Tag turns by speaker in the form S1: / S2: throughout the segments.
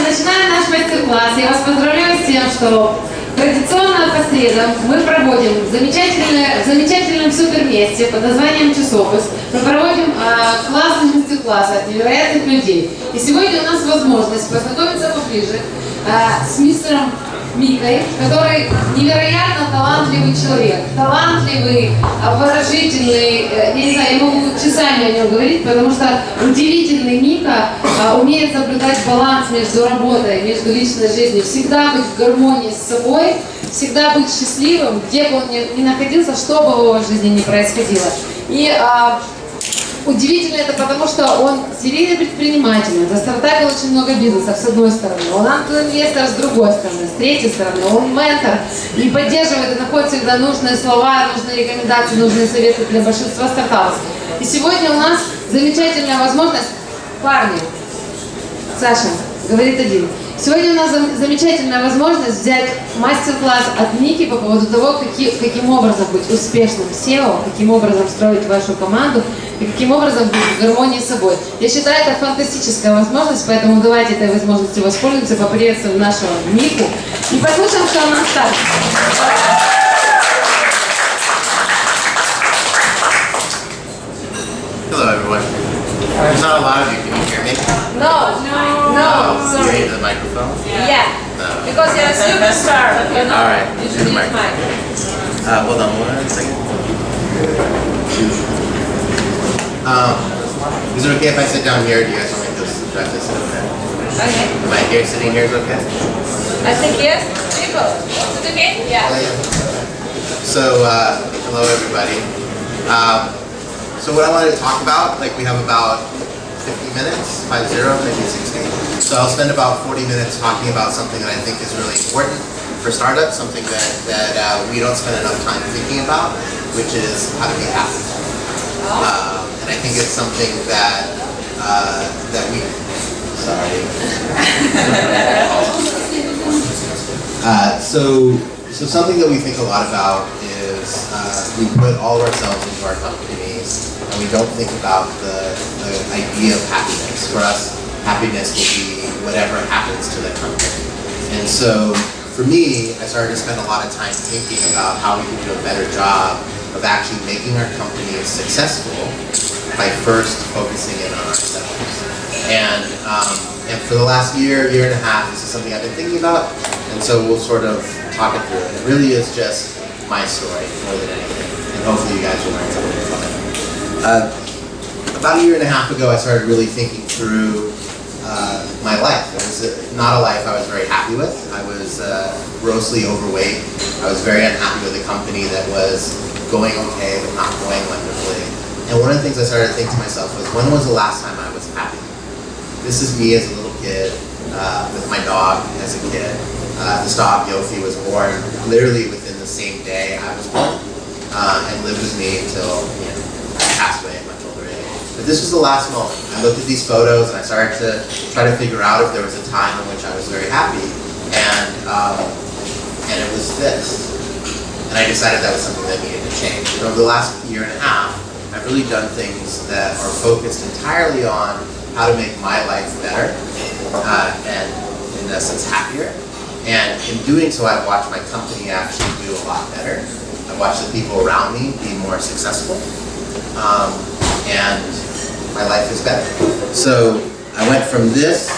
S1: начинаем наш мастер-класс. Я вас поздравляю с тем, что традиционно по средам мы проводим в замечательном суперместе под названием «Часопис». Мы проводим классные мастер-классы от невероятных людей. И сегодня у нас возможность познакомиться поближе с мистером Микой, который невероятно талантливый человек. Талантливый, обворожительный, я не знаю, я могу часами о нем говорить, потому что удивительный Мика умеет соблюдать баланс между работой, между личной жизнью, всегда быть в гармонии с собой, всегда быть счастливым, где бы он ни находился, что бы в его жизни ни происходило. И удивительно это потому, что он серийный предприниматель, застартапил очень много бизнесов с одной стороны, он инвестор с другой стороны, с третьей стороны, он ментор и поддерживает и находит всегда нужные слова, нужные рекомендации, нужные советы для большинства стартапов. И сегодня у нас замечательная возможность, парни, Саша говорит один. Сегодня у нас замечательная возможность взять мастер-класс от Мики по поводу того, каким образом быть успешным SEO, каким образом строить вашу команду и каким образом быть в гармонии с собой. Я считаю, это фантастическая возможность, поэтому давайте этой возможностью воспользуемся, поприветствуем нашего Мику и послушаем, что он нам скажет.
S2: Hello everyone. There's not a lot of you. Can you hear me?
S1: No,
S2: You
S1: sorry.
S2: need the microphone?
S1: Yeah,
S2: No.
S1: because you're a superstar. You know,
S2: Alright,
S1: you
S2: do
S1: should
S2: the
S1: use
S2: mic.
S1: mic.
S2: Hold on 1 second. Is it okay if I sit down here? Do you guys want me to try to sit over there?
S1: Okay.
S2: Am I here sitting here is okay?
S1: I think yes. People. Is it okay? Yeah.
S2: So, hello everybody. So what I wanted to talk about, like we have about 50 minutes, 50, maybe 60. So I'll spend about 40 minutes talking about something that I think is really important for startups, something that we don't spend enough time thinking about, which is how to be happy. And I think it's something that we, sorry. So something that we think a lot about is we put all of ourselves into our companies and we don't think about the idea of happiness. For us, happiness will be whatever happens to the company. And so for me, I started to spend a lot of time thinking about how we can do a better job of actually making our companies successful by first focusing in on ourselves. And for the last year and a half, this is something I've been thinking about, and so we'll sort of talk it through. And it really is just my story more than anything, and hopefully you guys will learn something from it. About a year and a half ago, I started really thinking through my life. It was not a life I was very happy with. I was grossly overweight. I was very unhappy with a company that was going okay, but not going wonderfully. And one of the things I started to think to myself was, when was the last time I was happy? This is me as a little kid, with my dog as a kid. This dog, Yofi, was born literally within the same day I was born, and lived with me until I passed away at much older age. But this was the last moment. I looked at these photos and I started to try to figure out if there was a time in which I was very happy, and it was this. And I decided that was something that needed to change. And over the last year and a half, I've really done things that are focused entirely on how to make my life better, and in essence happier. And in doing so, I've watched my company actually do a lot better. I've watched the people around me be more successful, and my life is better. So I went from this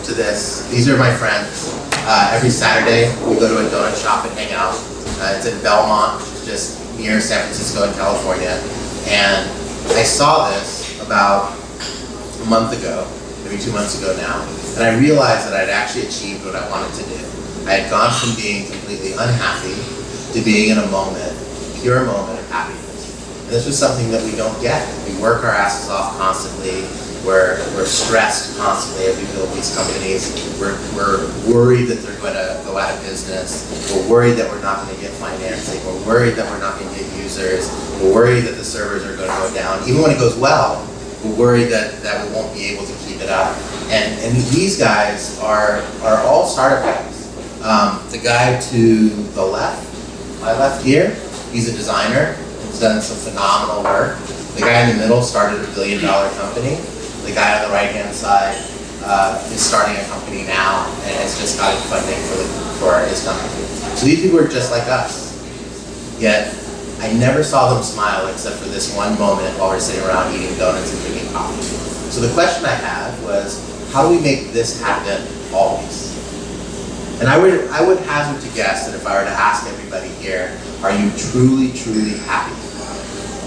S2: to this. These are my friends. Every Saturday, we go to a donut shop and hang out. It's in Belmont, which is just near San Francisco in California. And I saw this about a month ago, maybe 2 months ago now, and I realized that I'd actually achieved what I wanted to do. I had gone from being completely unhappy to being in a moment, pure moment of happiness. And this was something that we don't get. We work our asses off constantly. We're stressed constantly as we build these companies. We're worried that they're going to go out of business. We're worried that we're not going to get financing. We're worried that we're not going to get users. We're worried that the servers are going to go down. Even when it goes well, we're worried that we won't be able to keep it up. And these guys are all startup guys. The guy to the left, my left here, he's a designer. He's done some phenomenal work. The guy in the middle started a $1 billion company. The guy on the right-hand side is starting a company now and has just gotten funding for his company. So these people are just like us. Yet, I never saw them smile except for this one moment while we're sitting around eating donuts and drinking coffee. So the question I had was, how do we make this happen always? And I would hazard to guess that if I were to ask everybody here, are you truly, truly happy?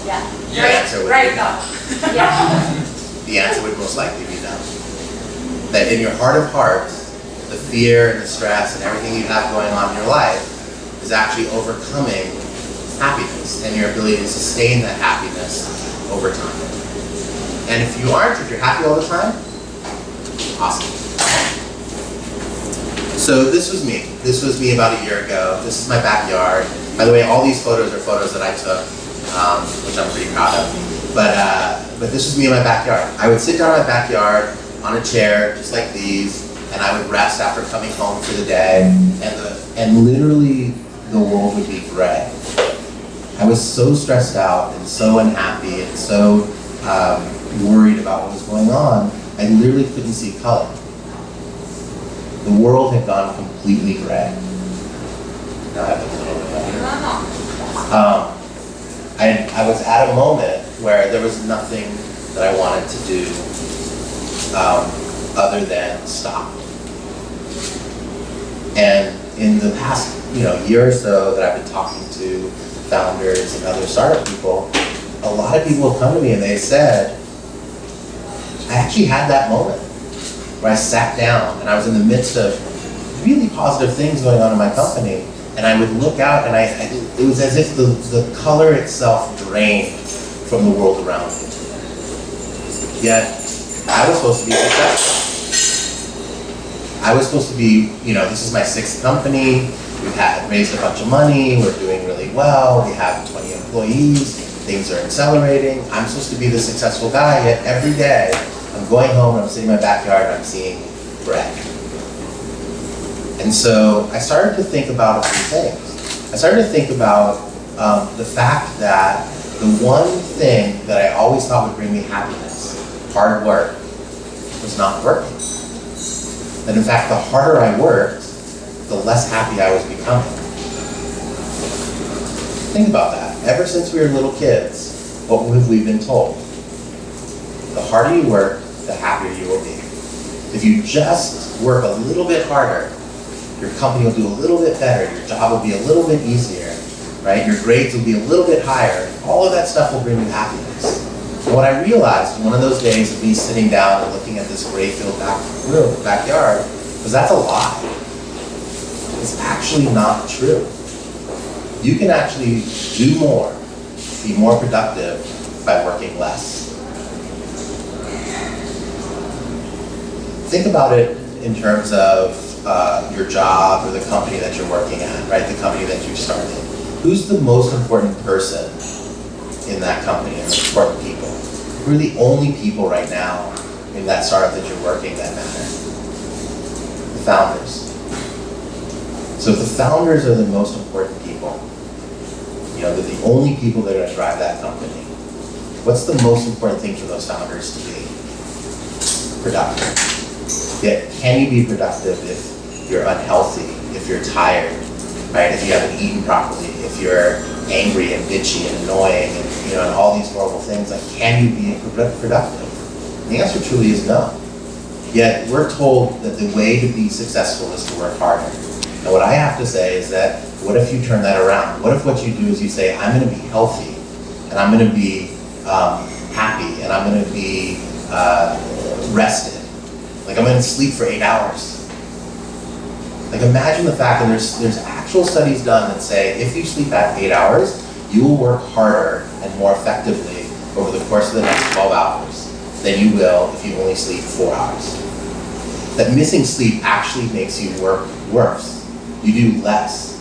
S3: Yeah.
S2: The answer would
S3: Right
S2: be no.
S3: Yeah.
S2: The answer would most likely be no. That in your heart of hearts, the fear and the stress and everything you have going on in your life is actually overcoming happiness and your ability to sustain that happiness over time. And if you aren't, if you're happy all the time, awesome. So this was me. This was me about a year ago. This is my backyard. By the way, all these photos are photos that I took, which I'm pretty proud of. But this was me in my backyard. I would sit down in my backyard on a chair, just like these, and I would rest after coming home for the day, and literally the world would be gray. I was so stressed out and so unhappy and so worried about what was going on, I literally couldn't see color. The world had gone completely gray. Now I have a little bit better. I was at a moment where there was nothing that I wanted to do other than stop. And in the past year or so that I've been talking to founders and other startup people, a lot of people have come to me and they said, I actually had that moment where I sat down and I was in the midst of really positive things going on in my company, and I would look out and it was as if the color itself drained from the world around me. Yet, I was supposed to be successful. I was supposed to be, this is my 6th company, we've raised a bunch of money, we're doing really well, we have 20 employees, things are accelerating, I'm supposed to be the successful guy, yet every day I'm going home and I'm sitting in my backyard and I'm seeing bread. And so I started to think about a few things. I started to think about the fact that the one thing that I always thought would bring me happiness, hard work, was not working. That in fact, the harder I worked, the less happy I was becoming. Think about that. Ever since we were little kids, what have we been told? The harder you work, the happier you will be. If you just work a little bit harder, your company will do a little bit better, your job will be a little bit easier, right? Your grades will be a little bit higher. All of that stuff will bring you happiness. And what I realized one of those days of me sitting down and looking at this gray-filled backyard was that's a lie. It's actually not true. You can actually do more, be more productive by working less. Think about it in terms of your job or the company that you're working at, right? The company that you've started. Who's the most important person in that company, or the important people? Who are the only people right now in that startup that you're working that matter? The founders. So if the founders are the most important people, they're the only people that are going to drive that company, what's the most important thing for those founders to be? Productive. Yet, can you be productive if you're unhealthy, if you're tired, right? If you haven't eaten properly, if you're angry and bitchy and annoying and all these horrible things, like, can you be productive? The answer truly is no. Yet we're told that the way to be successful is to work harder. And what I have to say is that, what if you turn that around? What if what you do is you say, I'm going to be healthy, and I'm going to be happy, and I'm going to be rested. Like, I'm going to sleep for 8 hours. Like, imagine the fact that there's actual studies done that say if you sleep at 8 hours, you will work harder and more effectively over the course of the next 12 hours than you will if you only sleep 4 hours. That missing sleep actually makes you work worse. You do less.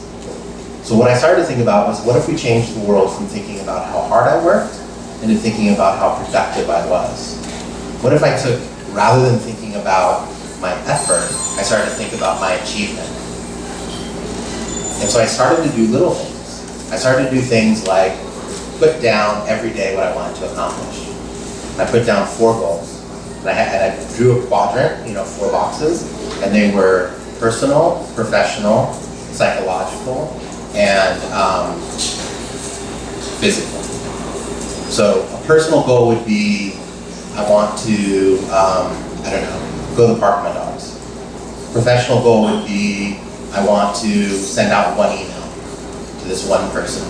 S2: So what I started to think about was, what if we changed the world from thinking about how hard I worked into thinking about how productive I was? What if I took, rather than thinking about my effort, I started to think about my achievement? And so I started to do little things. I started to do things like put down every day what I wanted to accomplish. I put down 4 goals. And I drew a quadrant, 4 boxes, and they were personal, professional, psychological, and physical. So a personal goal would be, I want to, go to the park with my dogs. Professional goal would be, I want to send out 1 email to this one person.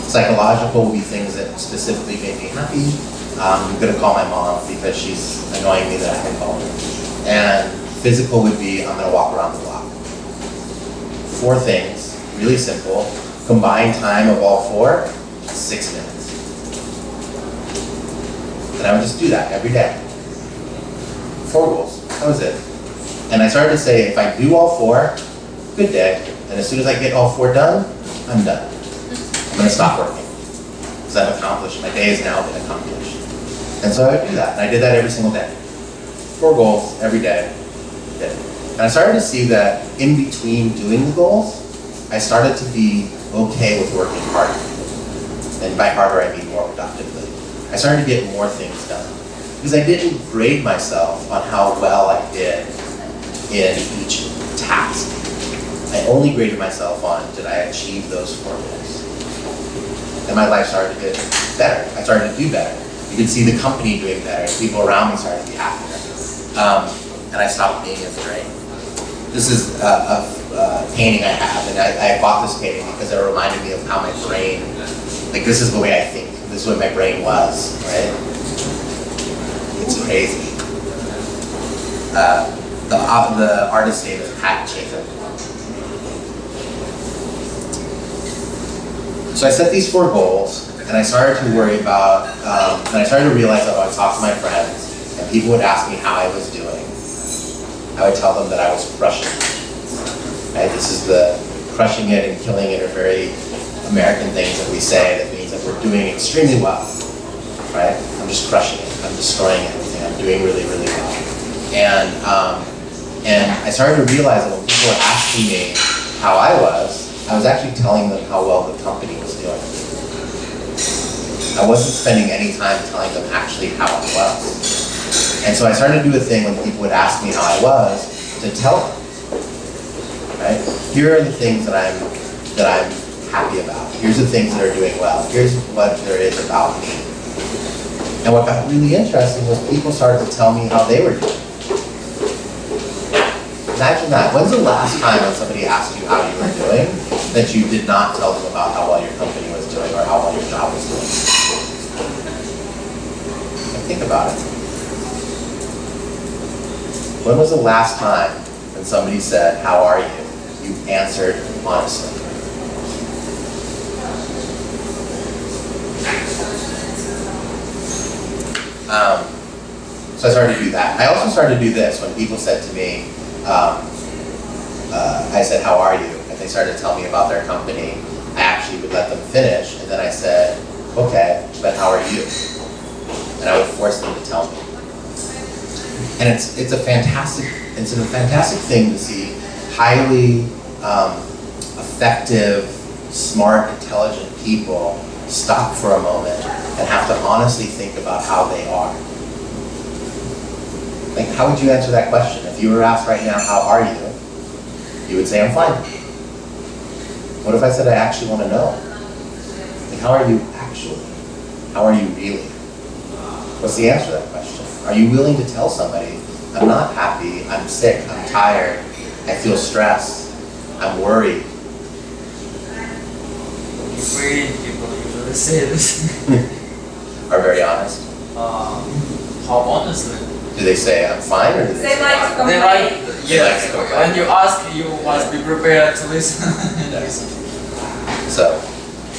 S2: Psychological would be things that specifically make me happy. I'm gonna call my mom because she's annoying me that I can call her. And physical would be, I'm gonna walk around the block. 4 things, really simple. Combined time of all 4, 6 minutes. And I would just do that every day. 4 goals, that was it. And I started to say, if I do all 4, good day. And as soon as I get all 4 done, I'm done. I'm gonna stop working. Because I've accomplished, my day has now been accomplished. And so I would do that, and I did that every single day. 4 goals every day. And I started to see that in between doing the goals, I started to be okay with working harder. And by harder, I mean more productively. I started to get more things done. Because I didn't grade myself on how well I did in each task. I only graded myself on, did I achieve those 4 goals? And my life started to get better. I started to do better. You could see the company doing better. People around me started to be happier. And I stopped being as drained. This is a painting I have, and I bought this painting because it reminded me of how my brain, like this is the way I think. This is what my brain was, right? It's crazy. The artist's name is Pat Jacob. So I set these 4 goals, and I started to worry about, and I started to realize that when I talked to my friends, and people would ask me how I was doing, I would tell them that I was crushing it. Right? This is the crushing it and killing it are very American things that we say that means that we're doing extremely well. Right? I'm just crushing it. I'm destroying everything. I'm doing really, really well. And I started to realize that when people were asking me how I was actually telling them how well the company was doing. I wasn't spending any time telling them actually how I was. And so I started to do a thing when people would ask me how I was to tell them. Right? Here are the things that I'm happy about. Here's the things that are doing well. Here's what there is about me. And what got really interesting was people started to tell me how they were doing. Imagine that. When's the last time when somebody asked you how you were doing that you did not tell them about how well your company was doing or how well your job was doing? Think about it. When was the last time when somebody said, how are you? You answered honestly. So I started to do that. I also started to do this when people said to me, I said, how are you? And they started to tell me about their company. I actually would let them finish, and then I said, okay, but how are you? And I would force them to tell me. And it's a fantastic thing to see highly effective, smart, intelligent people stop for a moment and have to honestly think about how they are. Like, how would you answer that question? If you were asked right now, how are you? You would say, I'm fine. What if I said, I actually want to know? Like, how are you actually? How are you really? What's the answer to that question? Are you willing to tell somebody, I'm not happy, I'm sick, I'm tired, I feel stressed, I'm worried?
S4: Afraid people usually say this.
S2: Are very honest?
S4: How honestly?
S2: Do they say, I'm fine, or do they say,
S3: like to
S4: They
S3: complain.
S4: like, yes. When you ask, you must be prepared to listen.
S2: Yes. So,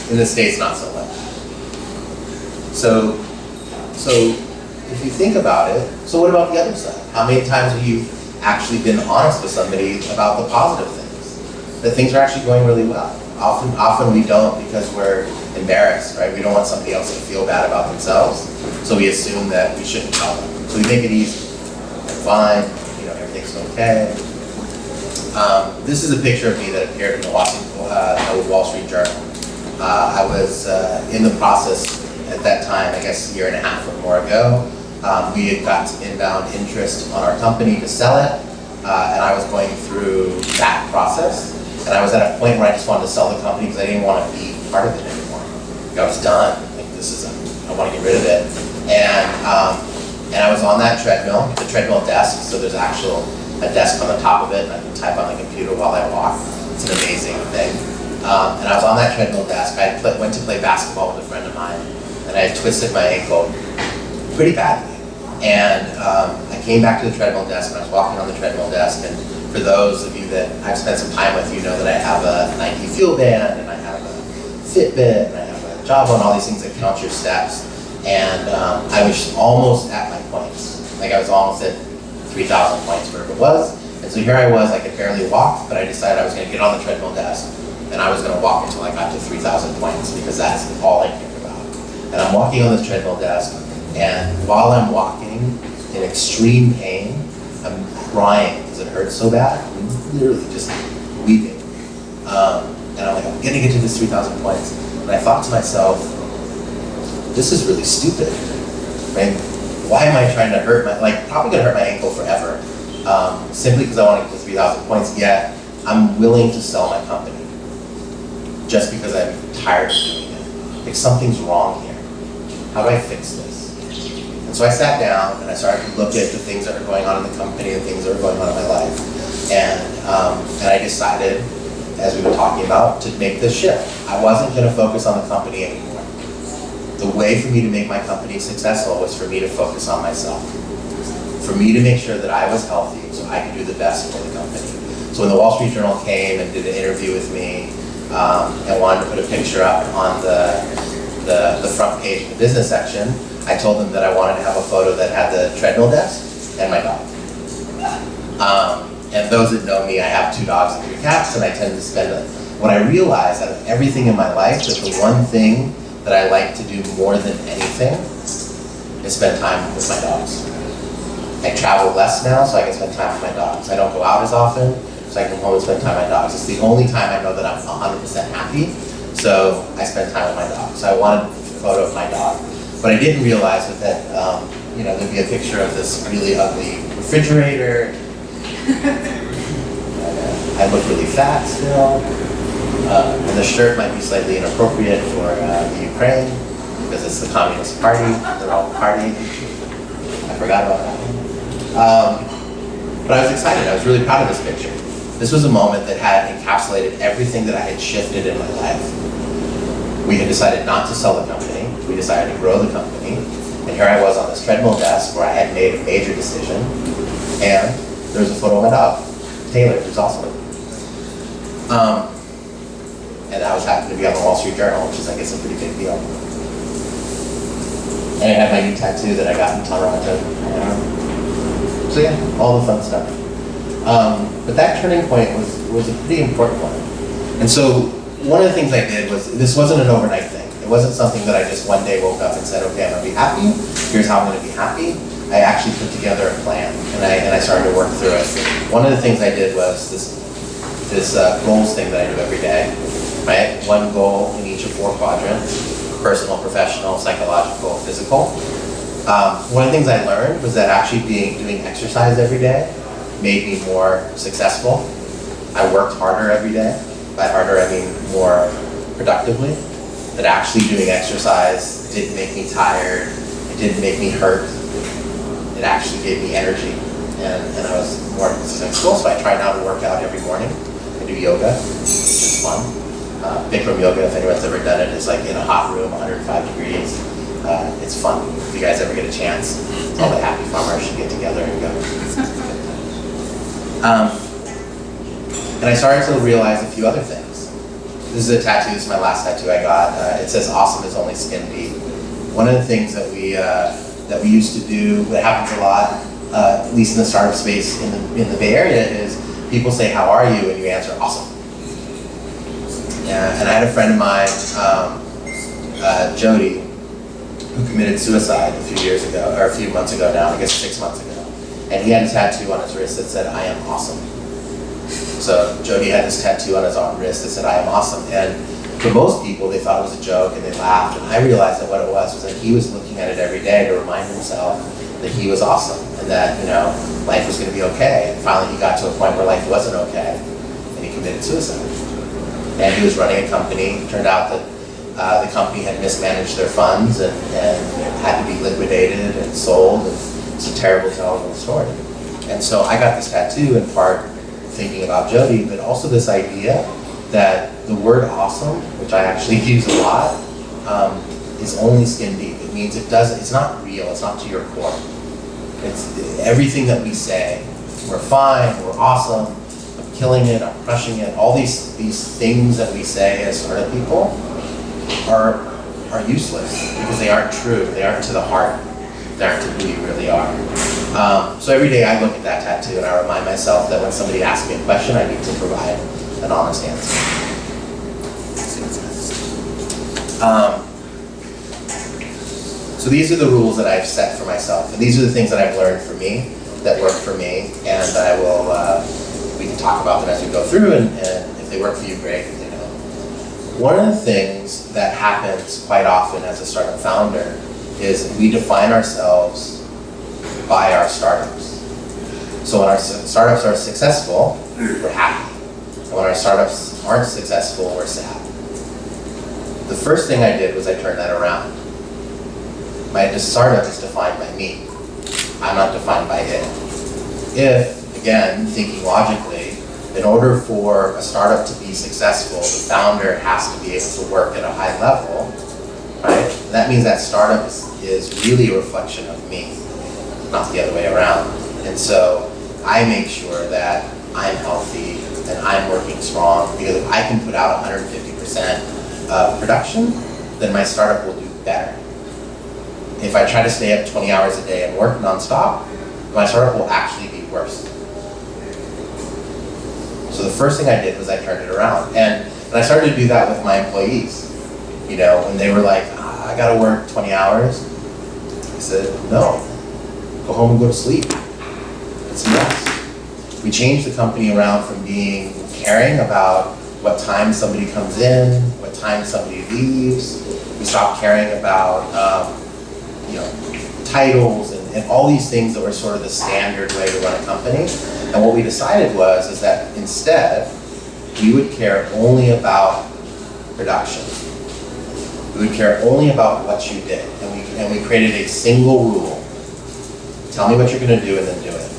S2: in the States, not so much. So if you think about it, so what about the other side? How many times have you actually been honest with somebody about the positive things? That things are actually going really well. Often we don't because we're embarrassed, right? We don't want somebody else to feel bad about themselves, so we assume that we shouldn't tell them. So we make it easy. I'm fine, everything's okay. This is a picture of me that appeared in the Wall Street Journal. I was in the process at that time, I guess a year and a half or more ago, We had got some inbound interest on our company to sell it, and I was going through that process. And I was at a point where I just wanted to sell the company because I didn't want to be part of it anymore. Like, I was done. Like, I want to get rid of it. And I was on that treadmill, the treadmill desk. So there's a desk on the top of it, and I can type on the computer while I walk. It's an amazing thing. And I was on that treadmill desk. I went to play basketball with a friend of mine, and I had twisted my ankle pretty badly. And I came back to the treadmill desk, and I was walking on the treadmill desk. And for those of you that I've spent some time with, you know that I have a Nike Fuel Band, and I have a Fitbit, and I have a Jawbone, all these things that count your steps. And I was almost at my points. Like, I was almost at 3,000 points, wherever it was. And so here I was, I could barely walk, but I decided I was going to get on the treadmill desk, and I was going to walk until I got to 3,000 points, because that's all I cared about. And I'm walking on this treadmill desk, and while I'm walking in extreme pain, I'm crying because it hurts so bad. I'm literally just weeping. And I'm like, I'm going to get to this 3,000 points. And I thought to myself, this is really stupid. I mean, why am I trying to hurt probably going to hurt my ankle forever, simply because I want to get to 3,000 points, yet I'm willing to sell my company just because I'm tired of doing it. Like, something's wrong here. How do I fix this? And so I sat down and I started to look at the things that are going on in the company and things that are going on in my life. And I decided, as we were talking about, to make this shift. I wasn't going to focus on the company anymore. The way for me to make my company successful was for me to focus on myself. For me to make sure that I was healthy so I could do the best for the company. So when the Wall Street Journal came and did an interview with me and wanted to put a picture up on the front page of the business section, I told them that I wanted to have a photo that had the treadmill desk and my dog. And those that know me, I have 2 dogs and 3 cats, and I tend to spend what I realized out of everything in my life, that the one thing that I like to do more than anything is spend time with my dogs. I travel less now, so I can spend time with my dogs. I don't go out as often, so I can come home and spend time with my dogs. It's the only time I know that I'm 100% happy, so I spend time with my dog. So I wanted a photo of my dog. But I didn't realize that there'd be a picture of this really ugly refrigerator. I look really fat still. And the shirt might be slightly inappropriate for the Ukraine, because it's the Communist Party. They're all partying. I forgot about that. But I was excited. I was really proud of this picture. This was a moment that had encapsulated everything that I had shifted in my life. We had decided not to sell the company. We decided to grow the company. And here I was on this treadmill desk where I had made a major decision. And there was a photo of my dog, Taylor, who's awesome. And I was happy to be on the Wall Street Journal, which is, I guess, a pretty big deal. And I had my new tattoo that I got in Toronto. So yeah, all the fun stuff. But that turning point was a pretty important one. And so one of the things I did was, this wasn't an overnight thing. It wasn't something that I just one day woke up and said, okay, I'm going to be happy. Here's how I'm going to be happy. I actually put together a plan, and I started to work through it. One of the things I did was this goals thing that I do every day. Right? One goal in each of 4 quadrants: personal, professional, psychological, physical. One of the things I learned was that actually doing exercise every day made me more successful. I worked harder every day. By harder, I mean more productively. That actually doing exercise didn't make me tired. It didn't make me hurt. It actually gave me energy, and I was more successful. So I try now to work out every morning. I do yoga, which is fun. Bikram yoga, if anyone's ever done it, is like in a hot room, 105 degrees. It's fun. If you guys ever get a chance, all the happy farmers should get together and go. And I started to realize a few other things. This is a tattoo. This is my last tattoo I got. It says, "Awesome is only skin deep." One of the things that we used to do, that happens a lot, at least in the startup space in the Bay Area, is people say, "How are you?" and you answer, "Awesome." And I had a friend of mine, Jody, who committed suicide a few months ago now, I guess 6 months ago. And he had a tattoo on his wrist that said, "I am awesome." So Jody had this tattoo on his arm wrist that said, "I am awesome." And for most people, they thought it was a joke and they laughed. And I realized that what it was that he was looking at it every day to remind himself that he was awesome and that, life was going to be okay. And finally he got to a point where life wasn't okay and he committed suicide. And he was running a company. It turned out that the company had mismanaged their funds and had to be liquidated and sold. And it's a terrible, terrible story. And so I got this tattoo in part thinking about Jody, but also this idea that the word awesome, which I actually use a lot, is only skin deep. It means it's not real, it's not to your core. It's everything that we say. We're fine, we're awesome, I'm killing it, I'm crushing it. All these things that we say as startup people are useless because they aren't true, they aren't to the heart, they aren't to who you really are. So every day I look at that tattoo and I remind myself that when somebody asks me a question, I need to provide an honest answer. So these are the rules that I've set for myself, and these are the things that I've learned for me, that work for me, and I will, we can talk about them as we go through, and if they work for you, great. One of the things that happens quite often as a startup founder is we define ourselves by our startups. So when our startups are successful, we're happy. And when our startups aren't successful, we're sad. The first thing I did was I turned that around. My startup is defined by me. I'm not defined by it. If, again, thinking logically, in order for a startup to be successful, the founder has to be able to work at a high level, right? That means that startup is really a reflection of me, not the other way around. And so I make sure that I'm healthy and I'm working strong, because if I can put out 150% of production, then my startup will do better. If I try to stay up 20 hours a day and work nonstop, my startup will actually be worse. So the first thing I did was I turned it around. And I started to do that with my employees. When they were like, I gotta work 20 hours, I said, no, go home and go to sleep. It's nuts. We changed the company around from being caring about what time somebody comes in, what time somebody leaves. We stopped caring about titles and all these things that were sort of the standard way to run a company. And what we decided is that instead, we would care only about production. We would care only about what you did. And we created a single rule. Tell me what you're going to do and then do it.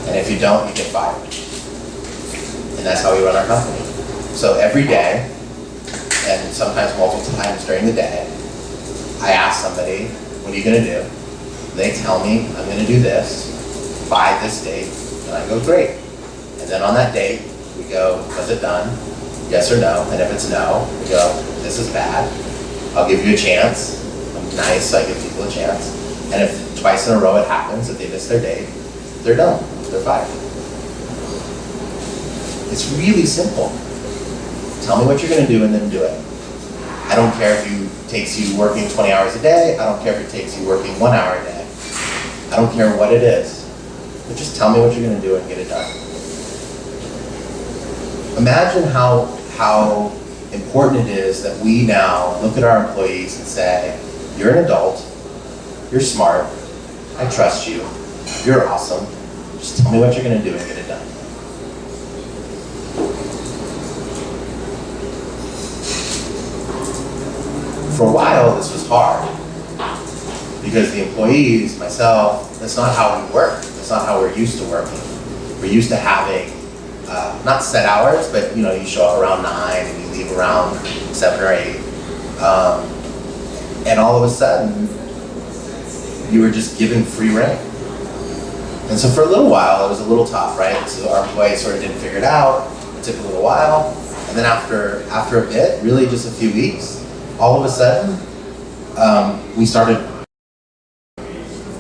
S2: And if you don't, you get fired. And that's how we run our company. So every day, and sometimes multiple times during the day, I ask somebody, what are you going to do? They tell me, I'm going to do this by this date, and I go, great. And then on that date, we go, was it done? Yes or no? And if it's no, we go, this is bad. I'll give you a chance. I'm nice, so I give people a chance. And if twice in a row it happens, if they miss their date, they're done. They're fired. It's really simple. Tell me what you're going to do and then do it. I don't care if it takes you working 20 hours a day. I don't care if it takes you working 1 hour a day. I don't care what it is. But just tell me what you're going to do and get it done. Imagine how important it is that we now look at our employees and say, you're an adult, you're smart, I trust you, you're awesome, just tell me what you're going to do and get it done. For a while, this was hard because the employees, myself, that's not how we work. That's not how we're used to working. We're used to having not set hours, but you show up around 9 and you leave around 7 or 8, and all of a sudden, you were just given free rein. And so for a little while, it was a little tough, right? So our employees sort of didn't figure it out. It took a little while, and then after a bit, really just a few weeks, all of a sudden, we started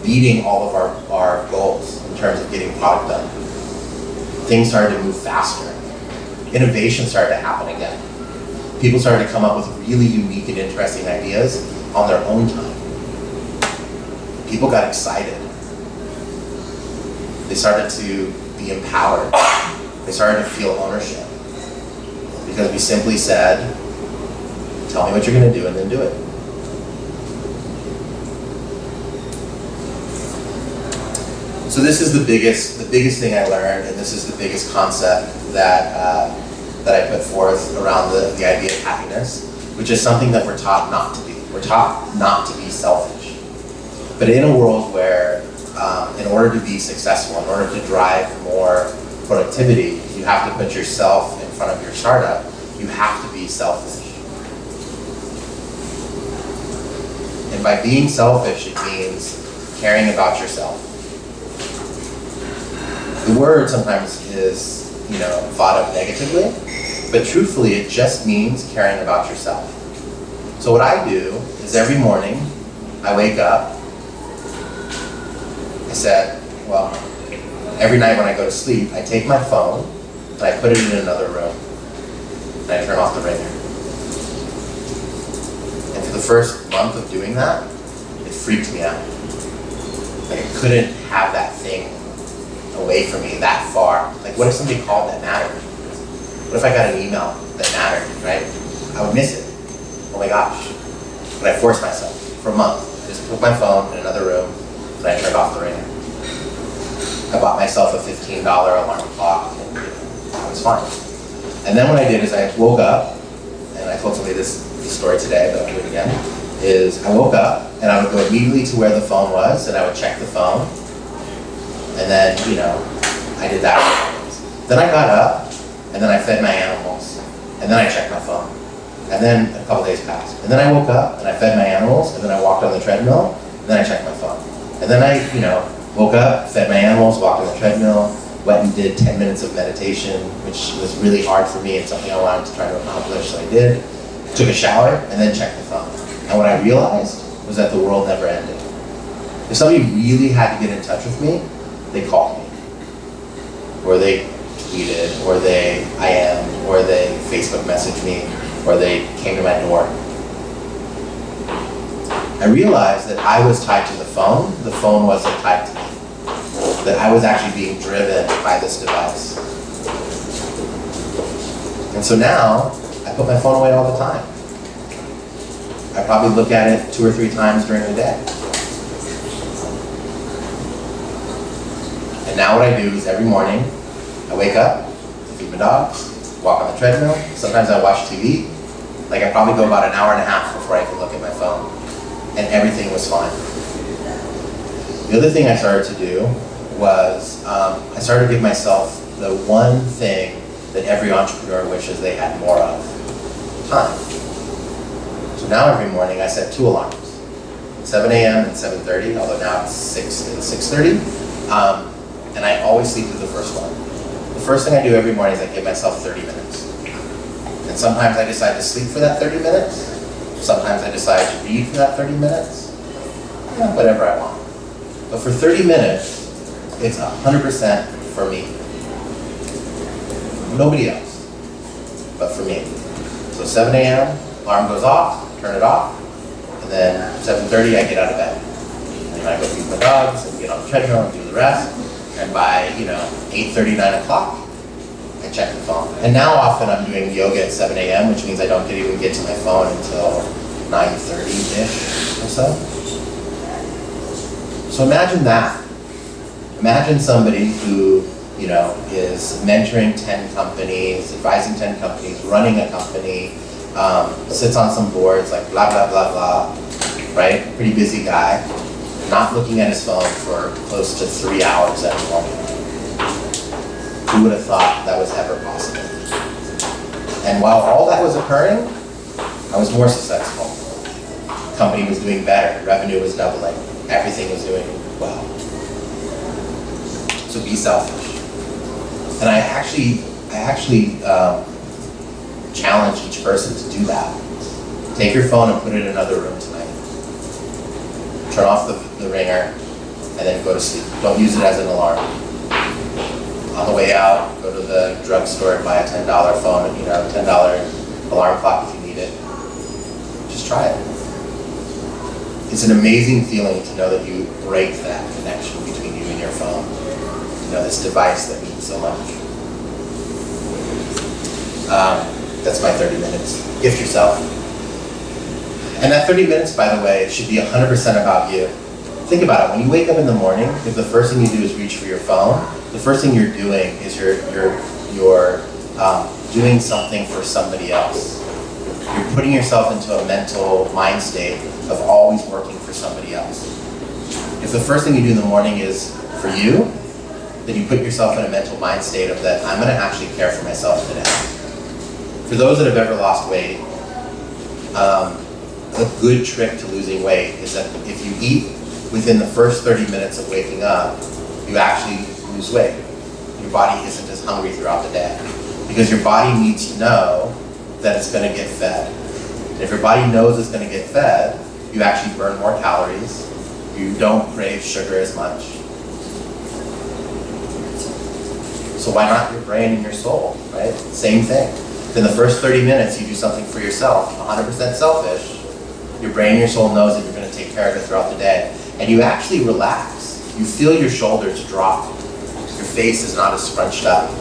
S2: beating all of our goals in terms of getting product done. Things started to move faster. Innovation started to happen again. People started to come up with really unique and interesting ideas on their own time. People got excited. They started to be empowered. They started to feel ownership. Because we simply said, tell me what you're going to do and then do it. So this is the biggest thing I learned, and this is the biggest concept that I put forth around the idea of happiness, which is something that we're taught not to be. We're taught not to be selfish. But in a world where, in order to be successful, in order to drive more productivity, you have to put yourself in front of your startup. You have to be selfish. And by being selfish, it means caring about yourself. The word sometimes is, thought of negatively, but truthfully, it just means caring about yourself. So what I do is every morning, I wake up, every night when I go to sleep, I take my phone and I put it in another room, and I turn off the ringer. And for the first month of doing that, it freaked me out. Like I couldn't have that thing away from me that far. Like what if somebody called that mattered? What if I got an email that mattered, right? I would miss it. Oh my gosh. But I forced myself for a month. I just put my phone in another room and I turned off the ringer. I bought myself a $15 alarm clock and I was fine. And then what I did is I woke up, and I told somebody this story today, but I'll do it again, is I woke up and I would go immediately to where the phone was and I would check the phone. And then, I did that. Then I got up and then I fed my animals. And then I checked my phone. And then a couple days passed. And then I woke up and I fed my animals and then I walked on the treadmill and then I checked my phone. And then I, woke up, fed my animals, walked on the treadmill, went and did 10 minutes of meditation, which was really hard for me and something I wanted to try to accomplish, so I did. Took a shower and then checked the phone. And what I realized was that the world never ended. If somebody really had to get in touch with me, they called me. Or they tweeted, or they IM'd, or they Facebook messaged me, or they came to my door. I realized that I was tied to the phone wasn't tied to me. That I was actually being driven by this device. And so now, I put my phone away all the time. I probably look at it 2 or 3 times during the day. And now what I do is every morning, I wake up, feed my dogs, walk on the treadmill. Sometimes I watch TV. Like I probably go about an hour and a half before I can look at my phone. And everything was fine. The other thing I started to do was I started to give myself the one thing that every entrepreneur wishes they had more of: time. So now every morning I set 2 alarms, 7 a.m. and 7:30, although now it's 6 and 6:30. And I always sleep through the first one. The first thing I do every morning is I give myself 30 minutes. And sometimes I decide to sleep for that 30 minutes. Sometimes I decide to read for that 30 minutes. Whatever I want. But for 30 minutes, it's 100% for me. Nobody else, but for me. So 7 a.m., alarm goes off, turn it off, and then 7:30 I get out of bed. And I go feed my dogs and get on the treadmill and do the rest. And by 8:30, 9 o'clock, I check the phone. And now often I'm doing yoga at 7 a.m., which means I don't even get to my phone until 9:30-ish or so. So imagine that. Imagine somebody who, is mentoring 10 companies, advising 10 companies, running a company, sits on some boards, like blah, blah, blah, blah, right? Pretty busy guy, not looking at his phone for close to 3 hours every morning. Who would have thought that was ever possible? And while all that was occurring, I was more successful. The company was doing better, revenue was doubling, everything was doing well. So be selfish. And I actually challenge each person to do that. Take your phone and put it in another room tonight. Turn off the ringer and then go to sleep. Don't use it as an alarm. On the way out, go to the drugstore and buy a $10 phone, $10 alarm clock if you need it. Just try it. It's an amazing feeling to know that you break that connection between you and your phone. This device that means so much. That's my 30 minutes. Gift yourself. And that 30 minutes, by the way, should be 100% about you. Think about it. When you wake up in the morning, if the first thing you do is reach for your phone, the first thing you're doing is you're doing something for somebody else. You're putting yourself into a mental mind state of always working for somebody else. If the first thing you do in the morning is for you, then you put yourself in a mental mind state of that I'm going to actually care for myself today. For those that have ever lost weight, a good trick to losing weight is that if you eat within the first 30 minutes of waking up, you actually lose weight. Your body isn't as hungry throughout the day because your body needs to know that it's going to get fed. And if your body knows it's going to get fed, you actually burn more calories. You don't crave sugar as much. So why not your brain and your soul, right? Same thing. In the first 30 minutes, you do something for yourself, 100% selfish. Your brain and your soul knows that you're going to take care of it throughout the day. And you actually relax. You feel your shoulders drop. Your face is not as scrunched up.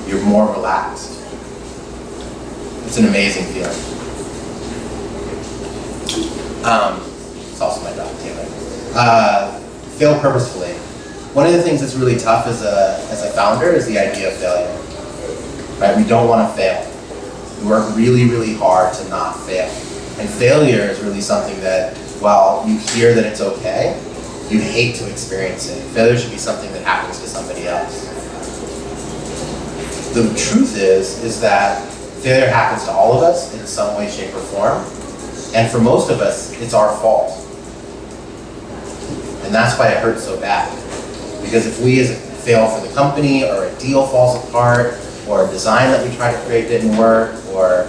S2: You're more relaxed. It's an amazing feeling. It's also my dog, Taylor. Fail purposefully. One of the things that's really tough as a founder is the idea of failure. Right? We don't want to fail. We work really, really hard to not fail. And failure is really something that, while you hear that it's okay, you hate to experience it. Failure should be something that happens to somebody else. The truth is that failure happens to all of us in some way, shape, or form. And for most of us, it's our fault. And that's why it hurts so bad. Because if we fail for the company, or a deal falls apart, or a design that we tried to create didn't work, or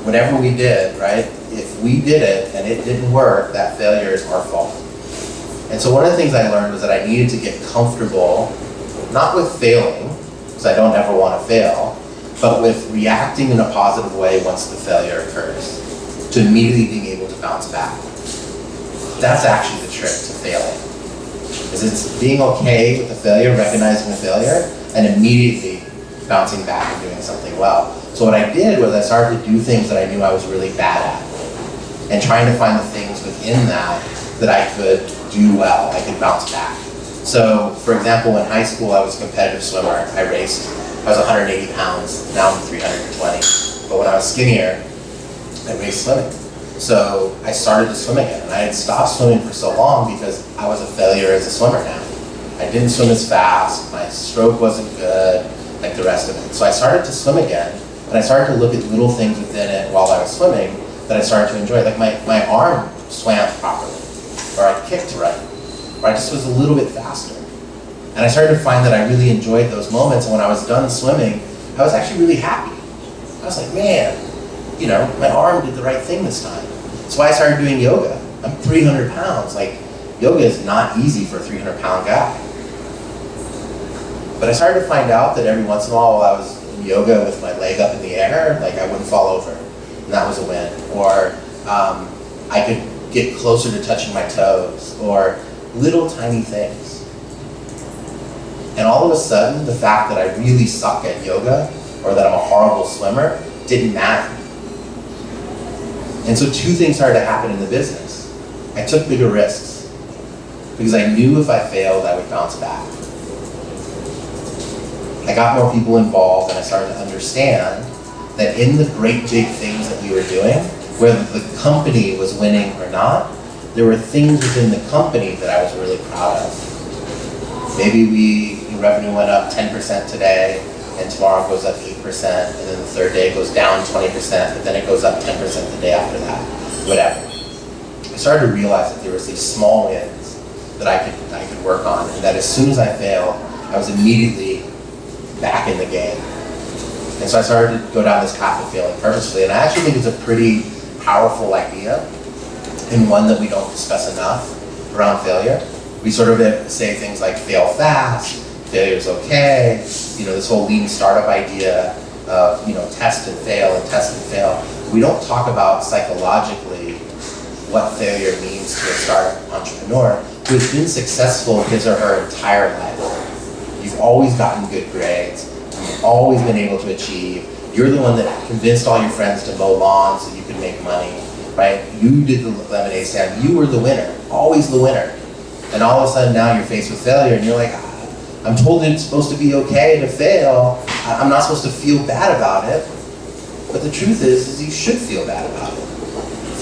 S2: whatever we did, right? If we did it and it didn't work, that failure is our fault. And so one of the things I learned was that I needed to get comfortable, not with failing, because I don't ever want to fail, but with reacting in a positive way once the failure occurs, to immediately being able to bounce back. That's actually the trick to failing. Is it's being okay with the failure, recognizing the failure, and immediately bouncing back and doing something well. So what I did was I started to do things that I knew I was really bad at, and trying to find the things within that I could do well, I could bounce back. So, for example, in high school I was a competitive swimmer. I was 180 pounds, now I'm 320. But when I was skinnier, I raced swimming. So I started to swim again, and I had stopped swimming for so long because I was a failure as a swimmer now. I didn't swim as fast, my stroke wasn't good, like the rest of it. So I started to swim again, and I started to look at little things within it while I was swimming that I started to enjoy. Like my arm swam properly, or I kicked right, or I just was a little bit faster. And I started to find that I really enjoyed those moments, and when I was done swimming, I was actually really happy. I was like, man, my arm did the right thing this time. That's why I started doing yoga. I'm 300 pounds. Like, yoga is not easy for a 300-pound guy. But I started to find out that every once in a while I was in yoga with my leg up in the air, like I wouldn't fall over. And that was a win. Or I could get closer to touching my toes, or little tiny things. And all of a sudden, the fact that I really suck at yoga, or that I'm a horrible swimmer, didn't matter. And so two things started to happen in the business. I took bigger risks because I knew if I failed, I would bounce back. I got more people involved, and I started to understand that in the great big things that we were doing, whether the company was winning or not, there were things within the company that I was really proud of. Maybe revenue went up 10% today, and tomorrow it goes up 8%, and then the third day it goes down 20%, but then it goes up 10% the day after that, whatever. I started to realize that there was these small wins that I could work on, and that as soon as I failed, I was immediately back in the game. And so I started to go down this path of failing purposefully, and I actually think it's a pretty powerful idea, and one that we don't discuss enough around failure. We sort of say things like fail fast, failure's okay, this whole lean startup idea of, test and fail and test and fail. We don't talk about psychologically what failure means to a startup entrepreneur who has been successful his or her entire life. You've always gotten good grades, you've always been able to achieve. You're the one that convinced all your friends to mow lawns so you could make money. right? You did the lemonade stand, you were the winner, always the winner. And all of a sudden now you're faced with failure and you're like, I'm told it's supposed to be okay to fail. I'm not supposed to feel bad about it. But the truth is you should feel bad about it.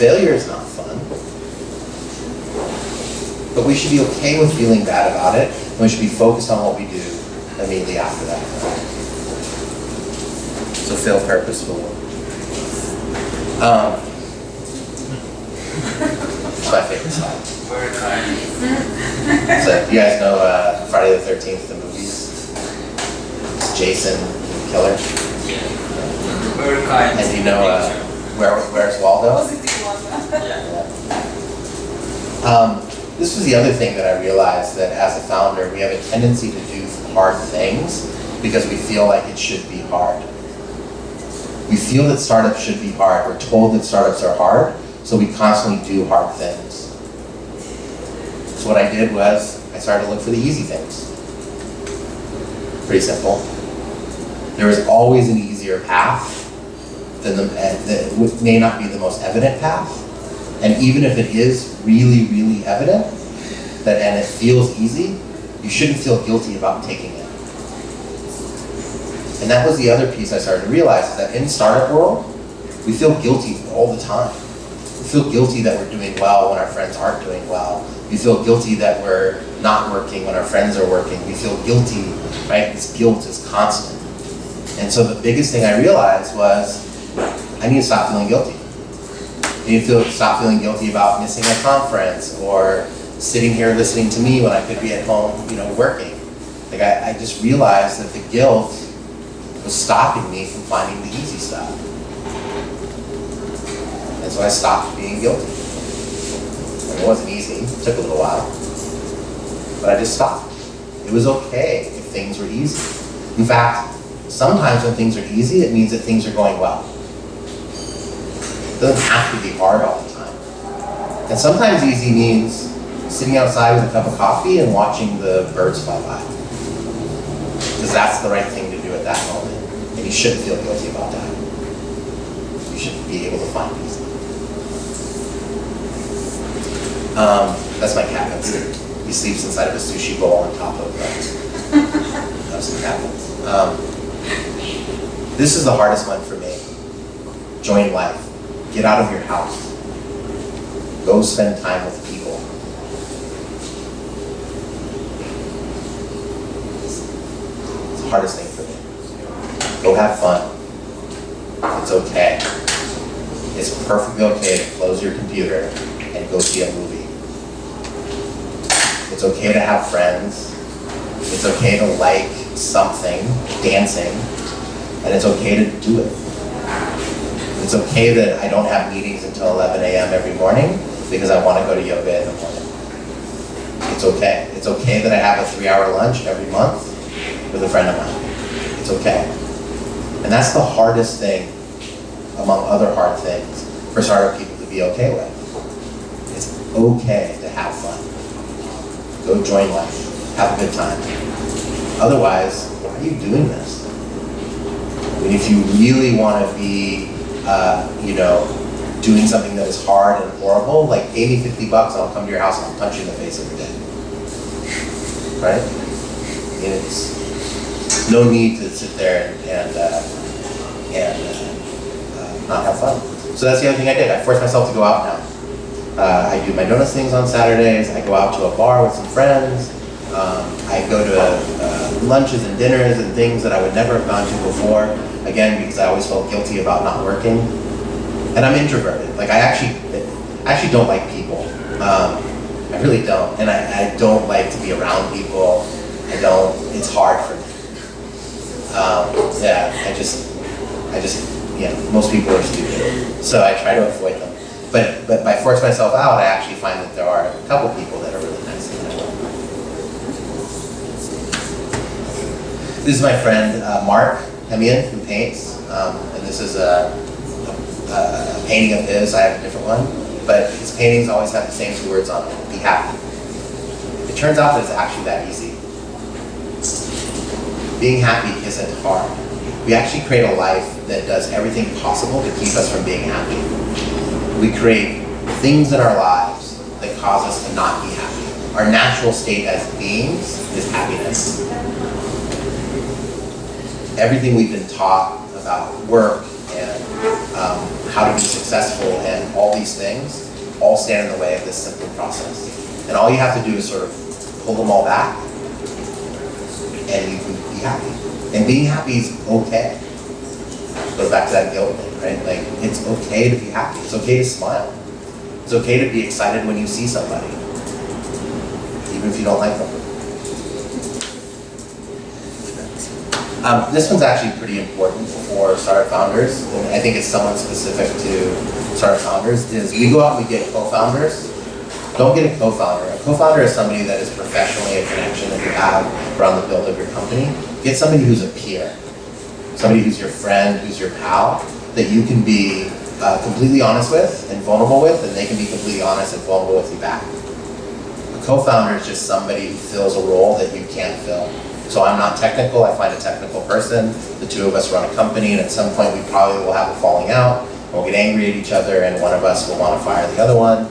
S2: Failure is not fun. But we should be okay with feeling bad about it, and we should be focused on what we do immediately after that. So fail purposefully. It's my favorite song.
S4: Very kind.
S2: So you guys know Friday the 13th, the movies? Jason, the killer.
S4: Very kind.
S2: And you know Where's Waldo? This was the other thing that I realized, that as a founder, we have a tendency to do hard things because we feel like it should be hard. We feel that startups should be hard. We're told that startups are hard, so we constantly do hard things. So what I did was I started to look for the easy things. Pretty simple. There is always an easier path that may not be the most evident path. And even if it is really, really evident, and it feels easy, you shouldn't feel guilty about taking it. And that was the other piece I started to realize, is that in startup world, we feel guilty all the time. We feel guilty that we're doing well when our friends aren't doing well. We feel guilty that we're not working when our friends are working. We feel guilty, right? This guilt is constant. And so the biggest thing I realized was, I need to stop feeling guilty. I need to stop feeling guilty about missing a conference or sitting here listening to me when I could be at home, working. Like I just realized that the guilt was stopping me from finding the easy stuff. And so I stopped being guilty. And it wasn't easy, it took a little while. But I just stopped. It was okay if things were easy. In fact, sometimes when things are easy, it means that things are going well. It doesn't have to be hard all the time. And sometimes easy means sitting outside with a cup of coffee and watching the birds fly by. Because that's the right thing to do at that moment. And you shouldn't feel guilty about that. You should be able to find easy. That's my cat. He sleeps inside of a sushi bowl on top of some cabinets. This is the hardest one for me. Join life. Get out of your house. Go spend time with people. It's the hardest thing for me. Go have fun. It's okay. It's perfectly okay to close your computer and go see a movie. It's okay to have friends. It's okay to like something, dancing, and it's okay to do it. It's okay that I don't have meetings until 11 a.m. every morning because I want to go to yoga in the morning. It's okay. It's okay that I have a 3-hour lunch every month with a friend of mine. It's okay. And that's the hardest thing, among other hard things, for startup people to be okay with. It's okay to have fun. Go join life. Have a good time. Otherwise, why are you doing this? I mean, if you really want to be doing something that is hard and horrible, like pay me $50 and I'll come to your house and I'll punch you in the face every day. Right? And it's no need to sit there and not have fun. So that's the other thing I did. I forced myself to go out now. I do my donuts things on Saturdays. I go out to a bar with some friends. I go to lunches and dinners and things that I would never have gone to before. Again, because I always felt guilty about not working. And I'm introverted. Like I actually don't like people. I really don't. And I don't like to be around people. It's hard for me. Most people are stupid. So I try to avoid them. But by forcing myself out, I actually find that there are a couple people that are really nice that I love. This is my friend Mark Hemian, who paints. And this is a painting of his. I have a different one. But his paintings always have the same 2 words on them: be happy. It turns out that it's actually that easy. Being happy isn't hard. We actually create a life that does everything possible to keep us from being happy. we create things in our lives that cause us to not be happy. Our natural state as beings is happiness. Everything we've been taught about work and how to be successful and all these things all stand in the way of this simple process. And all you have to do is sort of pull them all back and you can be happy. And being happy is okay. Goes back to that guilt thing, right? Like, it's okay to be happy. It's okay to smile. It's okay to be excited when you see somebody, even if you don't like them. This one's actually pretty important for startup founders, and I think it's somewhat specific to startup founders, is we go out and we get co-founders. Don't get a co-founder. A co-founder is somebody that is professionally a connection that you have around the build of your company. Get somebody who's a peer, somebody who's your friend, who's your pal, that you can be completely honest with and vulnerable with, and they can be completely honest and vulnerable with you back. A co-founder is just somebody who fills a role that you can't fill. So I'm not technical, I find a technical person, the two of us run a company, and at some point we probably will have a falling out, we'll get angry at each other, and one of us will want to fire the other one.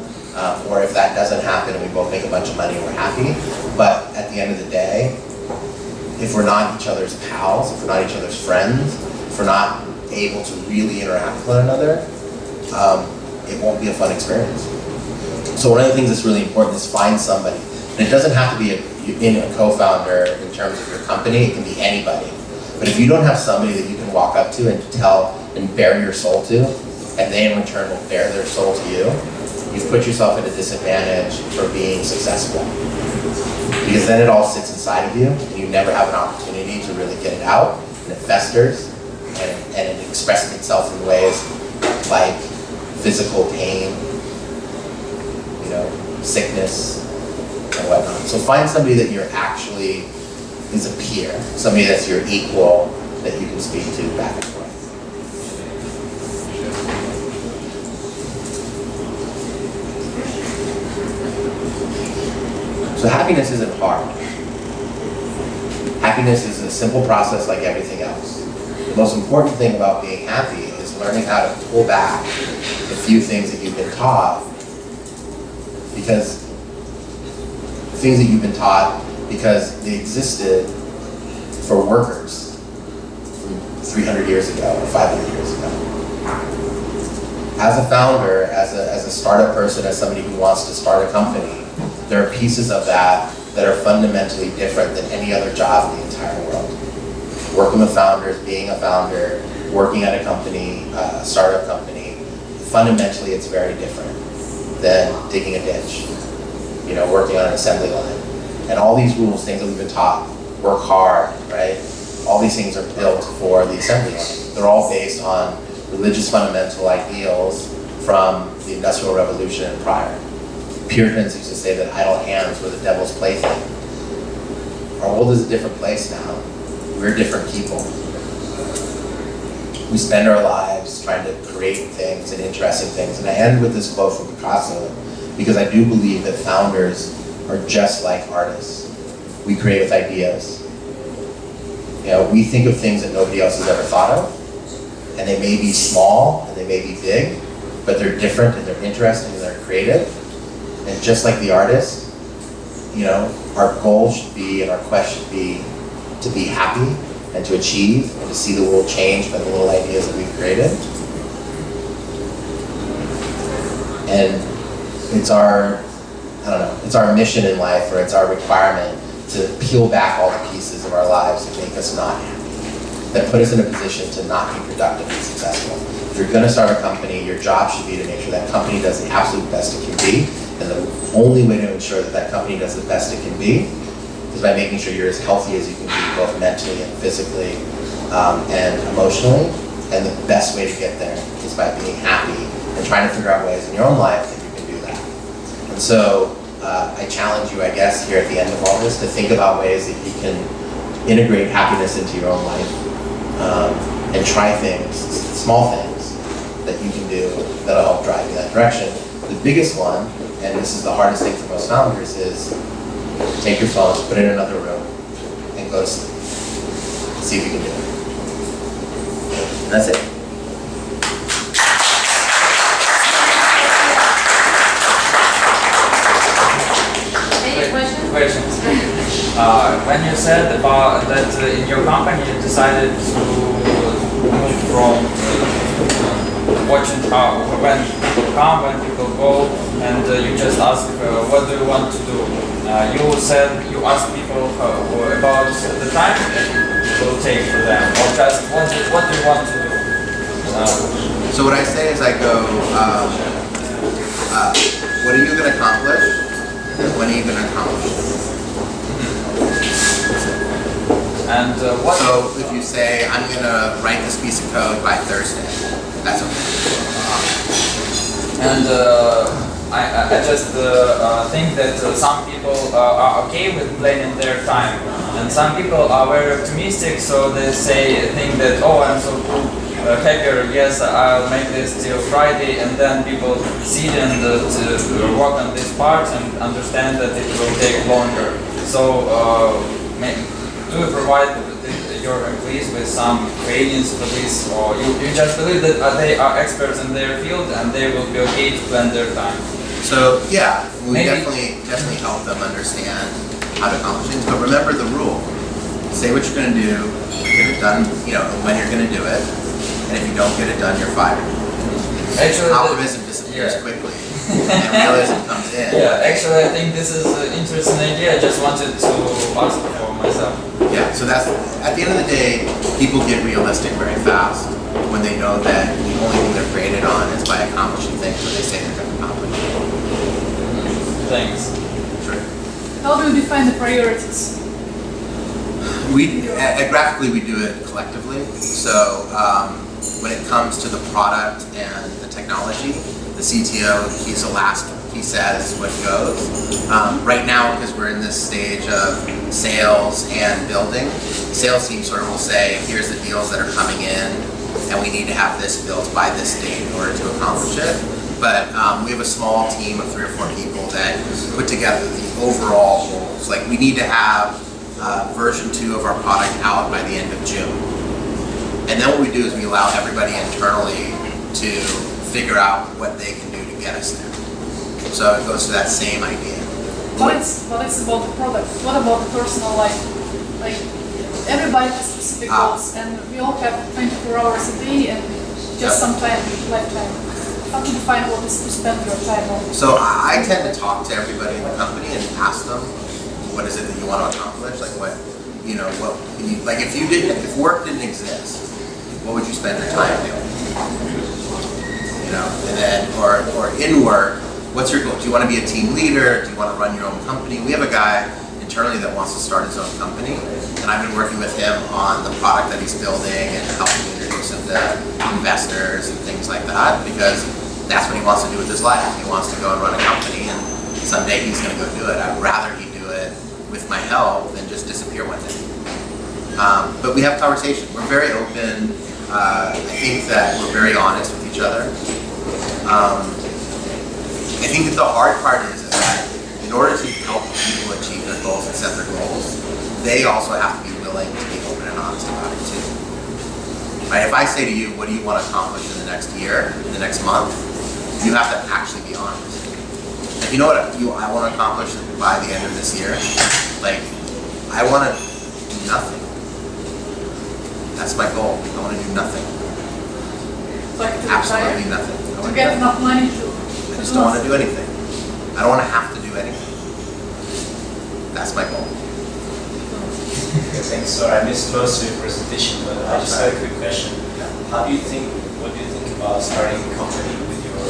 S2: Or if that doesn't happen and we both make a bunch of money and we're happy. But at the end of the day, if we're not each other's pals, if we're not each other's friends, if we're not able to really interact with one another, it won't be a fun experience. So one of the things that's really important is find somebody. And it doesn't have to be a co-founder in terms of your company, it can be anybody. But if you don't have somebody that you can walk up to and tell and bare your soul to, and they in return will bare their soul to you, you've put yourself at a disadvantage for being successful. Because then it all sits inside of you, and you never have an opportunity to really get it out, and it festers, and it expresses itself in ways like physical pain, sickness, and whatnot. So find somebody that you're actually is a peer, somebody that's your equal that you can speak to back and forth. So happiness isn't hard. Happiness is a simple process like everything else. The most important thing about being happy is learning how to pull back the few things that you've been taught, because they existed for workers from 300 years ago or 500 years ago. As a founder, as a startup person, as somebody who wants to start a company, there are pieces of that are fundamentally different than any other job in the entire world. Working with founders, being a founder, working at a company, a startup company, fundamentally it's very different than digging a ditch, working on an assembly line. And all these rules, things that we've been taught, work hard, right? All these things are built for the assembly line. They're all based on religious fundamental ideals from the Industrial Revolution and prior. Puritans used to say that idle hands were the devil's plaything. Our world is a different place now. We're different people. We spend our lives trying to create things and interesting things. And I end with this quote from Picasso, because I do believe that founders are just like artists. We create with ideas. We think of things that nobody else has ever thought of, and they may be small and they may be big, but they're different and they're interesting and they're creative. And just like the artist, our goal should be and our quest should be to be happy and to achieve and to see the world change by the little ideas that we've created. And it's our mission in life, or it's our requirement to peel back all the pieces of our lives that make us not happy, that put us in a position to not be productive and successful. If you're gonna start a company, your job should be to make sure that company does the absolute best it can be. And the only way to ensure that company does the best it can be is by making sure you're as healthy as you can be, both mentally and physically and emotionally. And the best way to get there is by being happy and trying to figure out ways in your own life that you can do that. And so I challenge you, I guess, here at the end of all this, to think about ways that you can integrate happiness into your own life and try things, small things that you can do that'll help drive you in that direction. The biggest one, and this is the hardest thing for most founders, is take your phone, put it in another room, and go to sleep. See if you can do it. And that's it.
S4: when you said about that in your company you decided to move from watching how when people come, when people go, and you just ask what do you want to do. You said you ask people about the time it will take for them, or just what do you want to do.
S2: So what I say is I go, what are you going to accomplish? And when are you going to accomplish it?
S4: And what?
S2: So if you say, I'm going to write this piece of code by Thursday, that's okay.
S4: And I just think that some people are okay with planning their time, and some people are very optimistic, so they think that, oh, I'm so happier, yes, I'll make this till Friday, and then people sit and to work on this part and understand that it will take longer. So do you provide your employees with some trainings for this, or you just believe that they are experts in their field and they will be okay to plan their time?
S2: So yeah, we
S4: Maybe.
S2: definitely help them understand how to accomplish things. But remember the rule: say what you're going to do, get it done. When you're going to do it, and if you don't get it done, you're fired.
S4: Actually,
S2: Optimism disappears quickly, and realism comes in.
S4: Yeah, actually, I think this is an interesting idea. I just wanted to ask for myself.
S2: Yeah. So that's at the end of the day, people get realistic very fast when they know that the only thing they're graded on is by accomplishing things that they say they're going to accomplish.
S4: Thanks.
S2: Sure.
S5: How do you define the priorities?
S2: Graphically, we do it collectively. So when it comes to the product and the technology, the CTO, he's the last, he says what goes. Right now, because we're in this stage of sales and building, the sales team sort of will say, here's the deals that are coming in, and we need to have this built by this date in order to accomplish it. But we have a small team of 3 or 4 people that put together the overall goals. Like, we need to have version 2 of our product out by the end of June. And then what we do is we allow everybody internally to figure out what they can do to get us there. So it goes to that same idea.
S5: But it's about the product. What about the personal life? Like, everybody has specific goals, and we all have 24 hours a day and just some time, lifetime. How to define what is to spend your time on?
S2: So I tend to talk to everybody in the company and ask them, what is it that you want to accomplish? Like if work didn't exist, what would you spend your time doing? And then, or in work, what's your goal? Do you want to be a team leader? Do you want to run your own company? We have a guy internally that wants to start his own company, and I've been working with him on the product that he's building and helping introduce him to investors and things like that, because that's what he wants to do with his life. He wants to go and run a company, and someday he's going to go do it. I'd rather he do it with my help than just disappear one day. But we have conversation. We're very open. I think that we're very honest with each other. I think that the hard part is that in order to help people achieve their goals and set their goals, they also have to be willing to be open and honest about it too. Right? If I say to you, what do you want to accomplish in the next year, in the next month, you have to actually be honest. Like, you know what I want to accomplish by the end of this year? Like, I want to do nothing. That's my goal. I want to do nothing.
S5: Like to
S2: Absolutely
S5: retire?
S2: nothing.
S5: To get enough money to
S2: I just don't want to do anything. I don't want to have to do anything. That's my goal.
S6: Thanks. Sorry, I missed most of your presentation, but I just had a quick question. What do you think about starting a company with your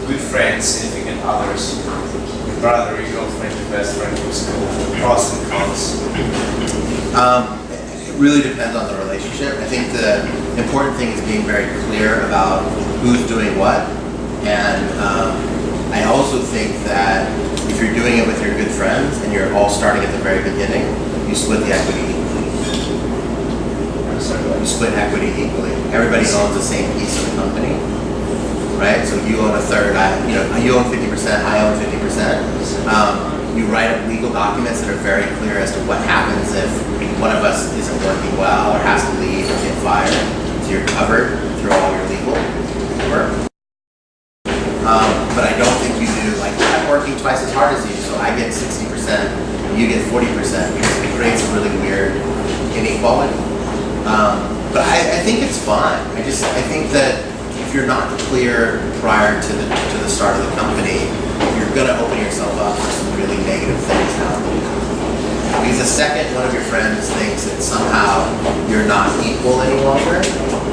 S6: good friends, significant others, your brother, your girlfriend, your best friend from school, pros and cons?
S2: It really depends on the relationship. I think the important thing is being very clear about who's doing what. And I also think that if you're doing it with your good friends and you're all starting at the very beginning, you split the equity equally. You split equity equally. Everybody owns the same piece of the company, right? So you own a third, you own 50%, I own 50%. You write up legal documents that are very clear as to what happens if one of us isn't working well or has to leave or get fired. So you're covered through all your legal work. But I don't think you do, like, I'm working twice as hard as you, so I get 60%, you get 40%, because it creates a really weird inequality. But I think it's fine. I think that if you're not clear prior to the start of the company, you're going to open yourself up to some really negative things happening. Because the second one of your friends thinks that somehow you're not equal any longer,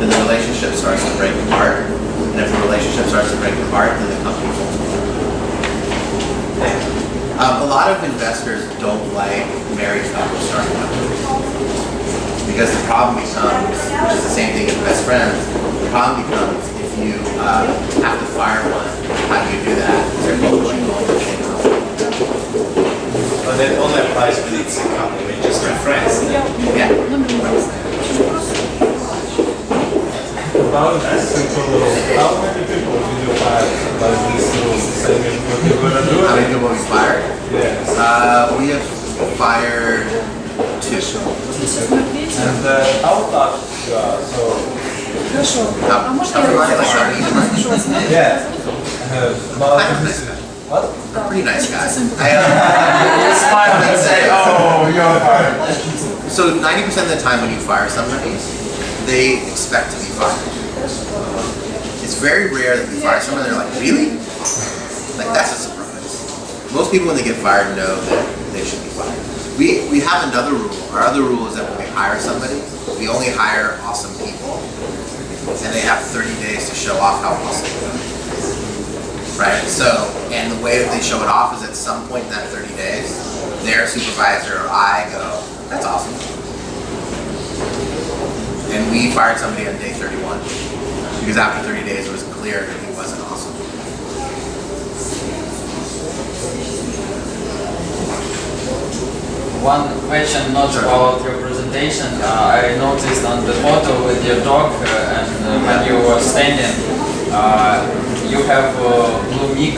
S2: then the relationship starts to break apart. And if the relationship starts to break apart, then the company falls apart. A lot of investors don't like married couples starting companies. Because the problem becomes, which is the same thing as best friends, the problem becomes if you have to fire one, how do you do that? Because they're both going home at the same time.
S6: But that only applies when it's a couple, when just your friends.
S2: Yeah.
S7: About that simple little, how many people did you fire by this little saying what you're gonna do?
S2: How many people we fired?
S7: Yes.
S2: We have fired 2.
S7: And how tough you are, so...
S2: Everybody like that.
S7: Yeah. What?
S2: I'm a pretty nice guy.
S4: Smile and say, oh, you're fired.
S2: So 90% of the time when you fire somebody, they expect to be fired. It's very rare that you fire someone and they're like, really? Like, that's a surprise. Most people when they get fired know that they should be fired. We have another rule. Our other rule is that when we hire somebody, we only hire awesome people, and they have 30 days to show off how awesome they are. Right? So, and the way that they show it off is at some point in that 30 days, their supervisor or I go, that's awesome. And we fired somebody on day 31, because after 30 days it was clear that he wasn't awesome.
S4: One question, not about your presentation. I noticed on the photo with your dog, and when you were standing, you have a blue mic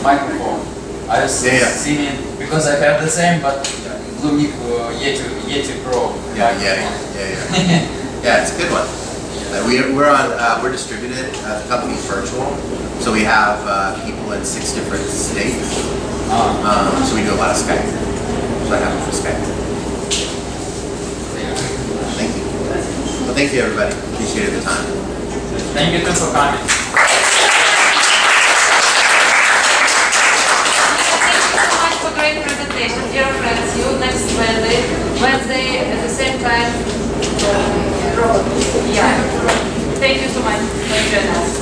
S4: microphone. I've seen it because I have the same, but blue mic Yeti Pro.
S2: Yeah. Yeah, it's a good one. We're distributed. The company's virtual, so we have people in 6 different states. So we do a lot of Skype. So I have it for Skype. Thank you. Well, thank you, everybody. Appreciate the time.
S4: Thank you too for coming.
S1: Great presentation, dear friends. See you next Wednesday at the same time. Yeah. Thank you so much for joining us.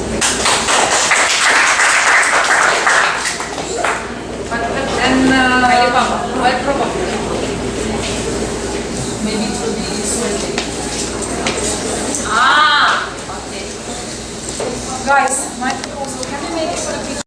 S1: But probably.
S5: Maybe it will be Thursday.
S1: Okay.
S5: Guys, my proposal, can we make it for a bit